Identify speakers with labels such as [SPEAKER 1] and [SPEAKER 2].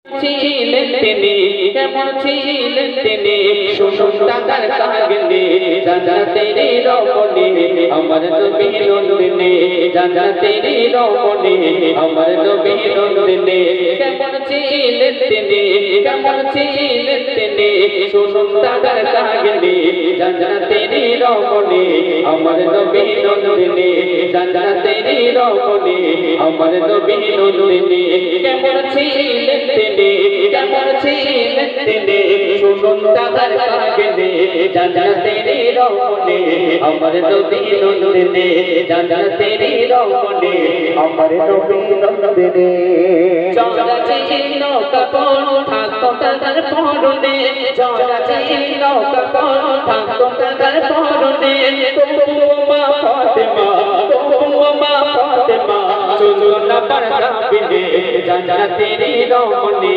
[SPEAKER 1] ছিলেন তিনি কেমন ছিলেন তিনি সুসন্তান কাগনে জান্নাতের রমণী আমার নবী নন্দিনী জান্নাতের রমণী আমার নবী নন্দিনী কেমন ছিলেন তিনি কেমন ছিলেন তিনি সুসন্তান কাগনে জান্নাতের রমণী আমার নবী নন্দিনী জান্নাতের রমণী আমার নবী নন্দিনী কেমন ছিলেন তিনি কেমন ছিলেন তিনি সুসন্তান কাগনে জান্নাতের রমণী আমার নবী নন্দিনী জান্নাতের রমণী আমার নবী নন্দিনী চলা ছিল কাপড় থাকতো তার পরনে চলা ছিল কাপড় থাকতো তার পরনে তবুও মা ফাতেমা চলো না পর্দা বিনে জান্নাতের রমণী